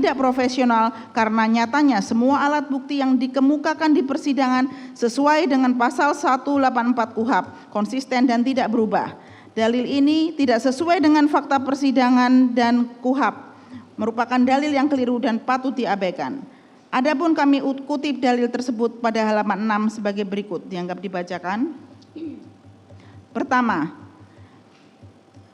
tidak profesional karena nyatanya semua alat bukti yang dikemukakan di persidangan sesuai dengan pasal 184 KUHP, konsisten dan tidak berubah. Dalil ini tidak sesuai dengan fakta persidangan dan KUHP, merupakan dalil yang keliru dan patut diabaikan. Adapun kami kutip dalil tersebut pada halaman 6 sebagai berikut, dianggap dibacakan. Pertama,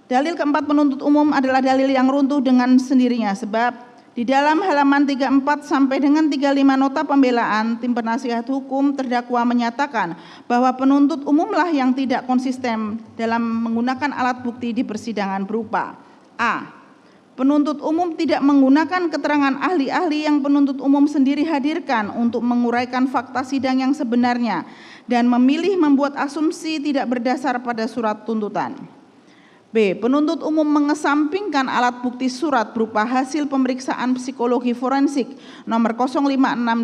dalil keempat penuntut umum adalah dalil yang runtuh dengan sendirinya sebab di dalam halaman 34 sampai dengan 35 nota pembelaan, tim penasihat hukum terdakwa menyatakan bahwa penuntut umumlah yang tidak konsisten dalam menggunakan alat bukti di persidangan berupa A. Penuntut umum tidak menggunakan keterangan ahli-ahli yang penuntut umum sendiri hadirkan untuk menguraikan fakta sidang yang sebenarnya dan memilih membuat asumsi tidak berdasar pada surat tuntutan. B. Penuntut umum mengesampingkan alat bukti surat berupa hasil pemeriksaan psikologi forensik nomor 056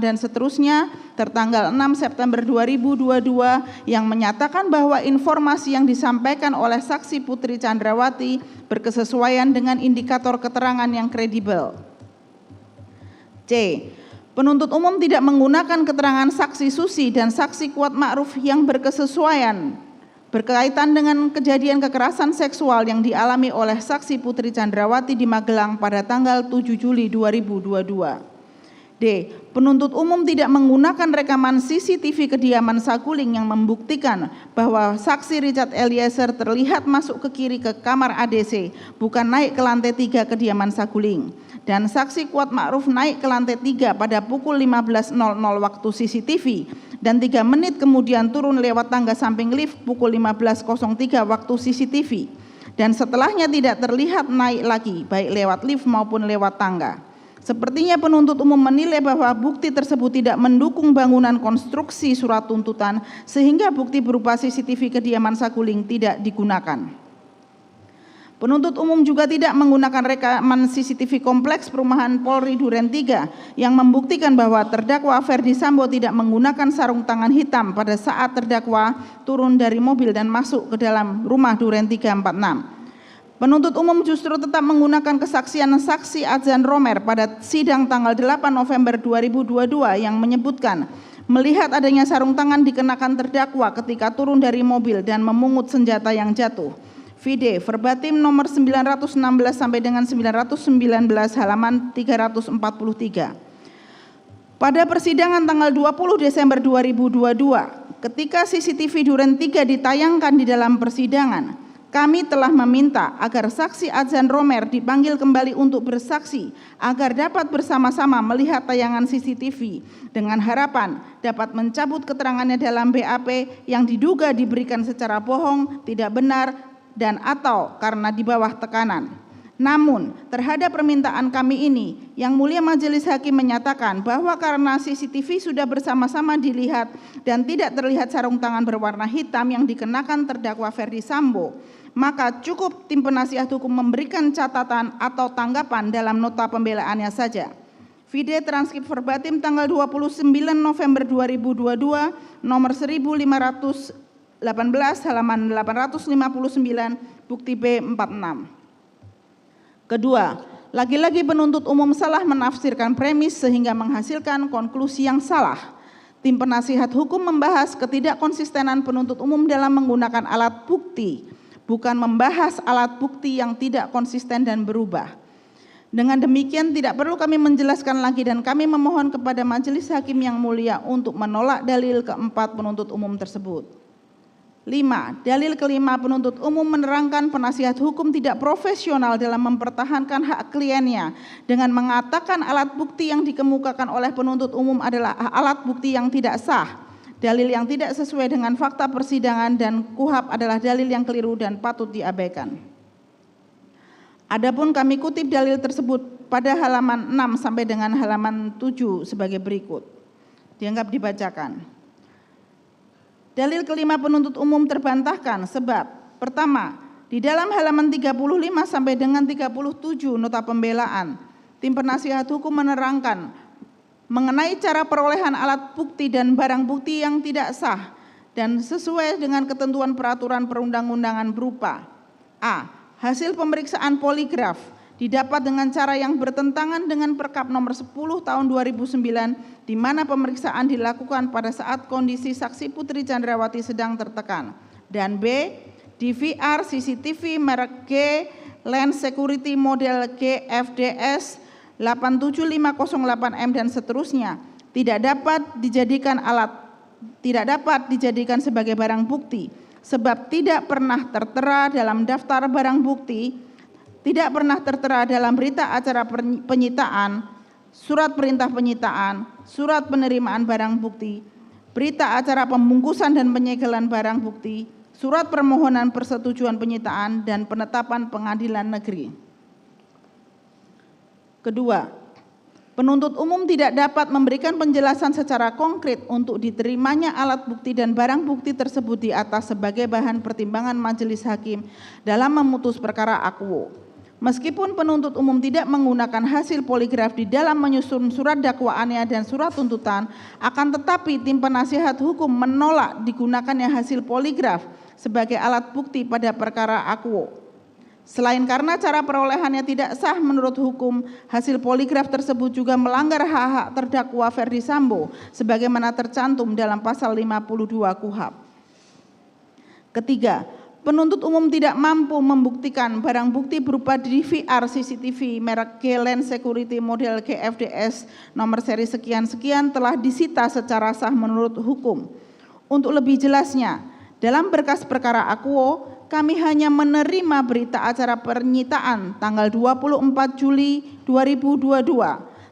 dan seterusnya tertanggal 6 September 2022 yang menyatakan bahwa informasi yang disampaikan oleh saksi Putri Chandrawati berkesesuaian dengan indikator keterangan yang kredibel. C. Penuntut umum tidak menggunakan keterangan saksi Susi dan saksi Kuat Ma'ruf yang berkesesuaian berkaitan dengan kejadian kekerasan seksual yang dialami oleh saksi Putri Chandrawati di Magelang pada tanggal 7 Juli 2022. D. Penuntut umum tidak menggunakan rekaman CCTV kediaman Saguling yang membuktikan bahwa saksi Richard Eliezer terlihat masuk ke kiri ke kamar ADC, bukan naik ke lantai 3 kediaman Saguling. Dan saksi Kuat Ma'ruf naik ke lantai 3 pada pukul 15.00 waktu CCTV dan 3 menit kemudian turun lewat tangga samping lift pukul 15.03 waktu CCTV. Dan setelahnya tidak terlihat naik lagi baik lewat lift maupun lewat tangga. Sepertinya penuntut umum menilai bahwa bukti tersebut tidak mendukung bangunan konstruksi surat tuntutan sehingga bukti berupa CCTV kediaman Saguling tidak digunakan. Penuntut umum juga tidak menggunakan rekaman CCTV kompleks perumahan Polri Duren 3 yang membuktikan bahwa terdakwa Ferdi Sambo tidak menggunakan sarung tangan hitam pada saat terdakwa turun dari mobil dan masuk ke dalam rumah Duren 346. Penuntut umum justru tetap menggunakan kesaksian saksi Adzan Romer pada sidang tanggal 8 November 2022 yang menyebutkan melihat adanya sarung tangan dikenakan terdakwa ketika turun dari mobil dan memungut senjata yang jatuh. Vide verbatim nomor 916 sampai dengan 919 halaman 343. Pada persidangan tanggal 20 Desember 2022, ketika CCTV Duren 3 ditayangkan di dalam persidangan, kami telah meminta agar saksi Adzan Romer dipanggil kembali untuk bersaksi agar dapat bersama-sama melihat tayangan CCTV dengan harapan dapat mencabut keterangannya dalam BAP yang diduga diberikan secara bohong, tidak benar, dan atau karena di bawah tekanan. Namun terhadap permintaan kami ini, Yang Mulia Majelis Hakim menyatakan bahwa karena CCTV sudah bersama-sama dilihat dan tidak terlihat sarung tangan berwarna hitam yang dikenakan terdakwa Ferdi Sambo, maka cukup tim penasihat hukum memberikan catatan atau tanggapan dalam nota pembelaannya saja. Vide transkrip verbatim tanggal 29 November 2022 nomor 1518 halaman 859 bukti B46. Kedua, lagi-lagi penuntut umum salah menafsirkan premis sehingga menghasilkan konklusi yang salah. Tim penasihat hukum membahas ketidakkonsistenan penuntut umum dalam menggunakan alat bukti, bukan membahas alat bukti yang tidak konsisten dan berubah. Dengan demikian tidak perlu kami menjelaskan lagi dan kami memohon kepada Majelis Hakim yang mulia untuk menolak dalil keempat penuntut umum tersebut. 5. Dalil kelima penuntut umum menerangkan penasihat hukum tidak profesional dalam mempertahankan hak kliennya dengan mengatakan alat bukti yang dikemukakan oleh penuntut umum adalah alat bukti yang tidak sah, dalil yang tidak sesuai dengan fakta persidangan dan KUHP adalah dalil yang keliru dan patut diabaikan. Adapun kami kutip dalil tersebut pada halaman 6 sampai dengan halaman 7 sebagai berikut. Dianggap dibacakan. Dalil kelima penuntut umum terbantahkan sebab pertama, di dalam halaman 35 sampai dengan 37 nota pembelaan, tim penasihat hukum menerangkan mengenai cara perolehan alat bukti dan barang bukti yang tidak sah dan sesuai dengan ketentuan peraturan perundang-undangan berupa A. Hasil pemeriksaan poligraf didapat dengan cara yang bertentangan dengan Perkap nomor 10 tahun 2009 di mana pemeriksaan dilakukan pada saat kondisi saksi Putri Chandrawati sedang tertekan. Dan B, DVR CCTV merek G Lens Security model GFDS 87508M dan seterusnya tidak dapat dijadikan sebagai barang bukti sebab tidak pernah tertera dalam daftar barang bukti, tidak pernah tertera dalam berita acara penyitaan, surat perintah penyitaan, surat penerimaan barang bukti, berita acara pembungkusan dan penyegelan barang bukti, surat permohonan persetujuan penyitaan dan penetapan pengadilan negeri. Kedua, penuntut umum tidak dapat memberikan penjelasan secara konkret untuk diterimanya alat bukti dan barang bukti tersebut di atas sebagai bahan pertimbangan majelis hakim dalam memutus perkara akuo. Meskipun penuntut umum tidak menggunakan hasil poligraf di dalam menyusun surat dakwaannya dan surat tuntutan, akan tetapi tim penasihat hukum menolak digunakannya hasil poligraf sebagai alat bukti pada perkara akuo. Selain karena cara perolehannya tidak sah menurut hukum, hasil poligraf tersebut juga melanggar hak-hak terdakwa Ferdi Sambo sebagaimana tercantum dalam pasal 52 KUHP. Ketiga, penuntut umum tidak mampu membuktikan barang bukti berupa DVR CCTV merek G Lens Security model GFDS nomor seri sekian-sekian telah disita secara sah menurut hukum. Untuk lebih jelasnya, dalam berkas perkara akuo, kami hanya menerima berita acara penyitaan tanggal 24 Juli 2022,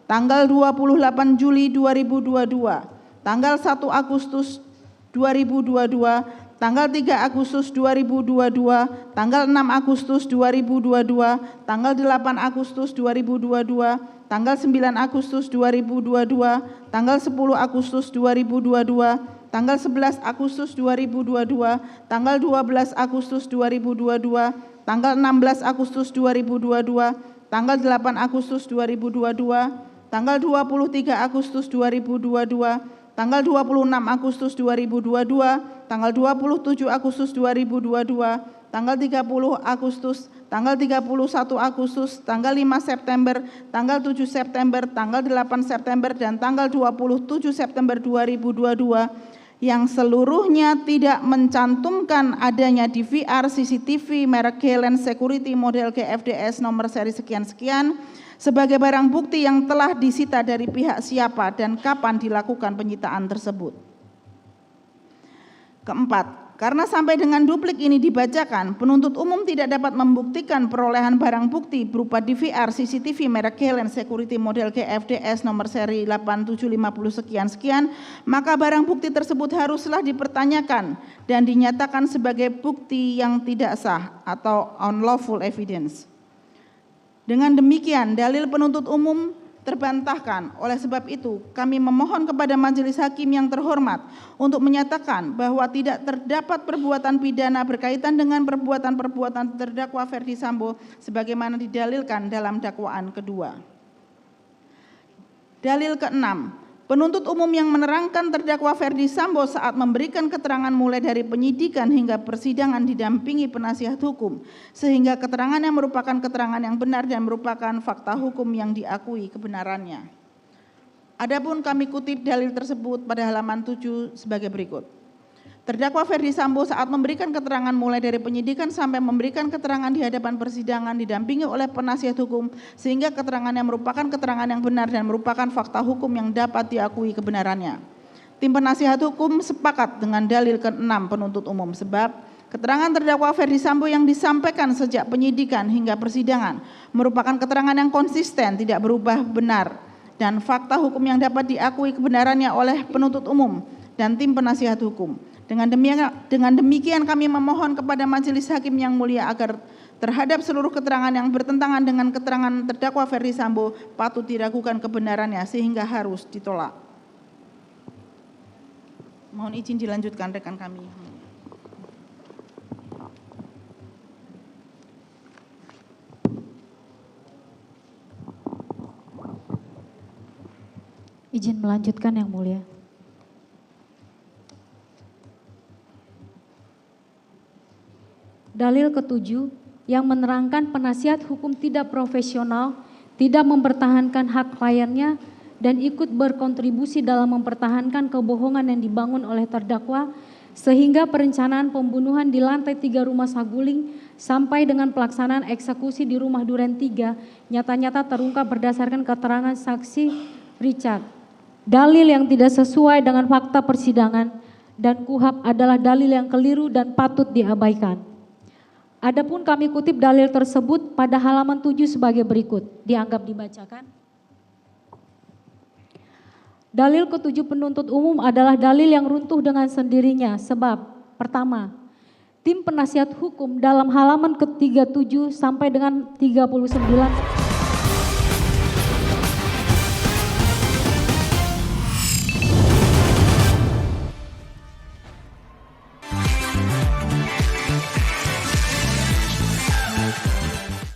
tanggal 28 Juli 2022, tanggal 1 Agustus 2022, tanggal 3 Agustus 2022, tanggal 6 Agustus 2022, tanggal 8 Agustus 2022, tanggal 9 Agustus 2022, tanggal 10 Agustus 2022, tanggal 11 Agustus 2022, tanggal 12 Agustus 2022, tanggal 16 Agustus 2022, tanggal 8 Agustus 2022, tanggal 23 Agustus 2022, tanggal 26 Agustus 2022, tanggal 27 Agustus 2022, tanggal 30 Agustus, tanggal 31 Agustus, tanggal 5 September, tanggal 7 September, tanggal 8 September, dan tanggal 27 September 2022 yang seluruhnya tidak mencantumkan adanya DVR CCTV merek G Lens Security model GFDS nomor seri sekian-sekian sebagai barang bukti yang telah disita dari pihak siapa dan kapan dilakukan penyitaan tersebut. Keempat, karena sampai dengan duplik ini dibacakan, penuntut umum tidak dapat membuktikan perolehan barang bukti berupa DVR CCTV merek G Lens Security model GFDS nomor seri 8750 sekian-sekian, maka barang bukti tersebut haruslah dipertanyakan dan dinyatakan sebagai bukti yang tidak sah atau unlawful evidence. Dengan demikian, dalil penuntut umum terbantahkan. Oleh sebab itu, kami memohon kepada majelis hakim yang terhormat untuk menyatakan bahwa tidak terdapat perbuatan pidana berkaitan dengan perbuatan-perbuatan terdakwa Ferdi Sambo sebagaimana didalilkan dalam dakwaan kedua. Dalil keenam, penuntut umum yang menerangkan terdakwa Ferdi Sambo saat memberikan keterangan mulai dari penyidikan hingga persidangan didampingi penasihat hukum, sehingga keterangan yang merupakan keterangan yang benar dan merupakan fakta hukum yang diakui kebenarannya. Adapun kami kutip dalil tersebut pada halaman 7 sebagai berikut. Terdakwa Ferdi Sambo saat memberikan keterangan mulai dari penyidikan sampai memberikan keterangan di hadapan persidangan didampingi oleh penasihat hukum sehingga keterangan yang merupakan keterangan yang benar dan merupakan fakta hukum yang dapat diakui kebenarannya. Tim penasihat hukum sepakat dengan dalil ke-6 penuntut umum sebab keterangan terdakwa Ferdi Sambo yang disampaikan sejak penyidikan hingga persidangan merupakan keterangan yang konsisten, tidak berubah benar dan fakta hukum yang dapat diakui kebenarannya oleh penuntut umum dan tim penasihat hukum. Dengan demikian kami memohon kepada majelis hakim yang mulia agar terhadap seluruh keterangan yang bertentangan dengan keterangan terdakwa Ferdi Sambo patut diragukan kebenarannya sehingga harus ditolak. Mohon izin dilanjutkan rekan kami. Izin melanjutkan yang mulia. Dalil ke-7 yang menerangkan penasihat hukum tidak profesional, tidak mempertahankan hak kliennya, dan ikut berkontribusi dalam mempertahankan kebohongan yang dibangun oleh terdakwa, sehingga perencanaan pembunuhan di lantai 3 rumah Saguling sampai dengan pelaksanaan eksekusi di rumah Duren 3 nyata-nyata terungkap berdasarkan keterangan saksi Richard. Dalil yang tidak sesuai dengan fakta persidangan dan KUHP adalah dalil yang keliru dan patut diabaikan. Adapun kami kutip dalil tersebut pada halaman 7 sebagai berikut, dianggap dibacakan. Dalil ke-7 penuntut umum adalah dalil yang runtuh dengan sendirinya sebab pertama, tim penasihat hukum dalam halaman ke-37 sampai dengan 39